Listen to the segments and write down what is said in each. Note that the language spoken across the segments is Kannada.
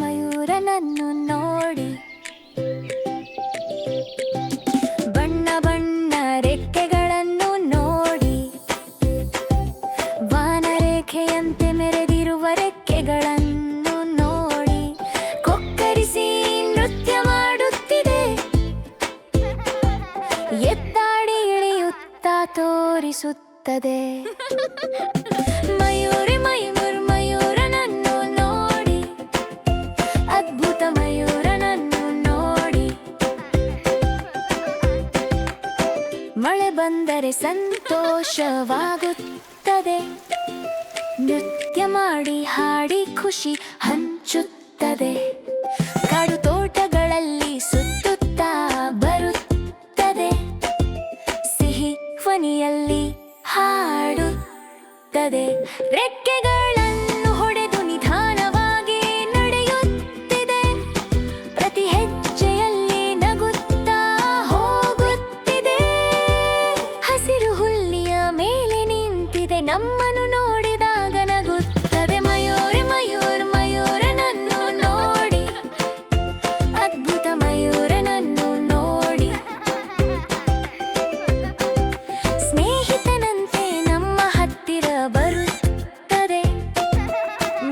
ಮಯೂರನನ್ನು ನೋಡಿ. ಬಣ್ಣ ಬಣ್ಣ ರೆಕ್ಕೆಗಳನ್ನು ನೋಡಿ, ವಾನರೇಖೆಯಂತೆ ಮೆರೆದಿರುವ ರೆಕ್ಕೆಗಳನ್ನು ನೋಡಿ, ಕೊಕ್ಕರಿಸಿ ನೃತ್ಯ ಮಾಡುತ್ತಿದೆ. ಎತ್ತಾಡಿ ಇಳಿಯುತ್ತಾ ತೋರಿಸುತ್ತದೆ. ಮಯೂರಿ ಮಯೂರನನ್ನು ನೋಡಿ, ಅದ್ಭುತ ಮಯೂರನನ್ನು ನೋಡಿ. ಮಳೆ ಬಂದರೆ ಸಂತೋಷವಾಗುತ್ತದೆ, ನೃತ್ಯ ಮಾಡಿ ಹಾಡಿ ಖುಷಿ ಹಂಚುತ್ತದೆ. ಕಾಡು ತೋಟಗಳಲ್ಲಿ ಸುತ್ತುತ್ತಾ ಬರುತ್ತದೆ, ಸಿಹಿ ಧ್ವನಿಯಲ್ಲಿ ಹಾಡುತ್ತದೆ. ರೆಕ್ಕೆಗಳನ್ನು ಹೊಡೆದು ನಿಧಾನವಾಗಿ ನಡೆಯುತ್ತಿದೆ, ಪ್ರತಿ ಹೆಜ್ಜೆಯಲ್ಲಿ ನಗುತ್ತಾ ಹೋಗುತ್ತಿದೆ. ಹಸಿರು ಹುಲ್ಲಿಯ ಮೇಲೆ ನಿಂತಿದೆ, ನಮ್ಮನ್ನು ನೋಡಿದಾಗ ನಗುತ್ತದೆ. ಮಯೂರನನ್ನು ನೋಡಿ, ಅದ್ಭುತ ಮಯೂರನನ್ನು ನೋಡಿ. ಸ್ನೇಹಿತನಂತೆ ನಮ್ಮ ಹತ್ತಿರ ಬರುತ್ತದೆ,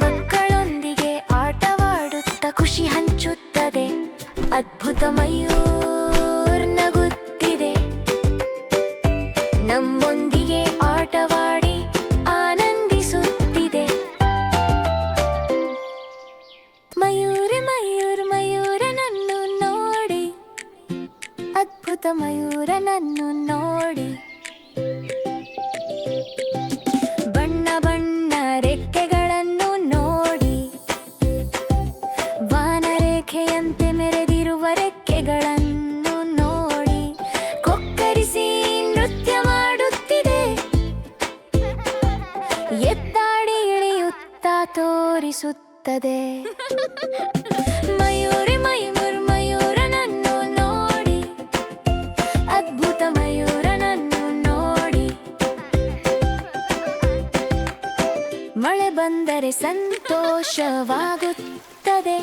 ಮಕ್ಕಳೊಂದಿಗೆ ಆಟವಾಡುತ್ತಾ ಖುಷಿ ಹಂಚುತ್ತದೆ. ಅದ್ಭುತ ಮಯೂರ್ ನಗುತ್ತಿದೆ, ನಮ್ಮೊಂದಿಗೆ ಆಟವಾಡಿ ಆನಂದಿಸುತ್ತಿದೆ. ಮಯೂರನನ್ನು ನೋಡಿ, ಅದ್ಭುತ ಮಯೂರನನ್ನು ನೋಡಿ. ಬಣ್ಣ ಬಣ್ಣ ರೆಕ್ಕೆಗಳನ್ನು ನೋಡಿ, ವಾನರೇಖೆಯಂತೆ ಮೆರೆದಿರುವ ರೆಕ್ಕೆಗಳನ್ನು ನೋಡಿ, ಕೊಕ್ಕರಿಸಿ ನೃತ್ಯ ಮಾಡುತ್ತಿದೆ. ಎತ್ತಾಡಿ ಇಳಿಯುತ್ತಾ ತೋರಿಸುತ್ತದೆ. ಮಯೂರನನ್ನು ನೋಡಿ, ಅದ್ಭುತ ಮಯೂರನನ್ನು ನೋಡಿ. ಮಳೆ ಬಂದರೆ ಸಂತೋಷವಾಗುತ್ತದೆ,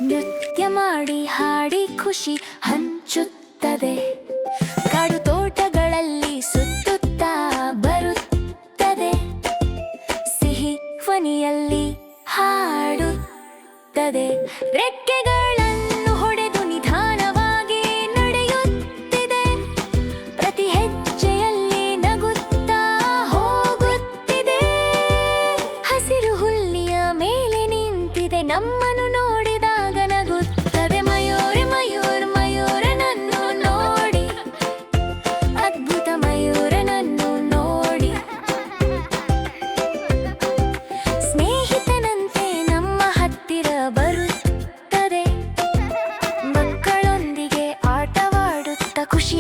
ನೃತ್ಯ ಮಾಡಿ ಹಾಡಿ ಖುಷಿ ಹಂಚುತ್ತದೆ. ಕಾಡು ತೋಟಗಳಲ್ಲಿ ಸುತ್ತುತ್ತಾ ಬರುತ್ತದೆ, ಸಿಹಿ ಧ್ವನಿಯಲ್ಲಿ ಹಾಡುತ್ತದೆ. ರೆಕ್ಕೆಗಳನ್ನು ಹೊಡೆದು ನಿಧಾನವಾಗಿ ನಡೆಯುತ್ತಿದೆ, ಪ್ರತಿ ಹೆಜ್ಜೆಯಲ್ಲಿ ನಗುತ್ತಾ ಹೋಗುತ್ತಿದೆ. ಹಸಿರು ಹುಲ್ಲಿಯ ಮೇಲೆ ನಿಂತಿದೆ, ನಮ್ಮನ್ನು ನೋಡಿದಾಗ ನಗುತ್ತದೆ. ಮಯೂರನನ್ನು ನೋಡಿ, ಅದ್ಭುತ ಮಯೂರನನ್ನು ನೋಡಿ. ಸ್ನೇಹಿತನಂತೆ ನಮ್ಮ ಹತ್ತಿರ ಬರುತ್ತದೆ, ಮಕ್ಕಳೊಂದಿಗೆ ಆಟವಾಡುತ್ತಾ ಖುಷಿ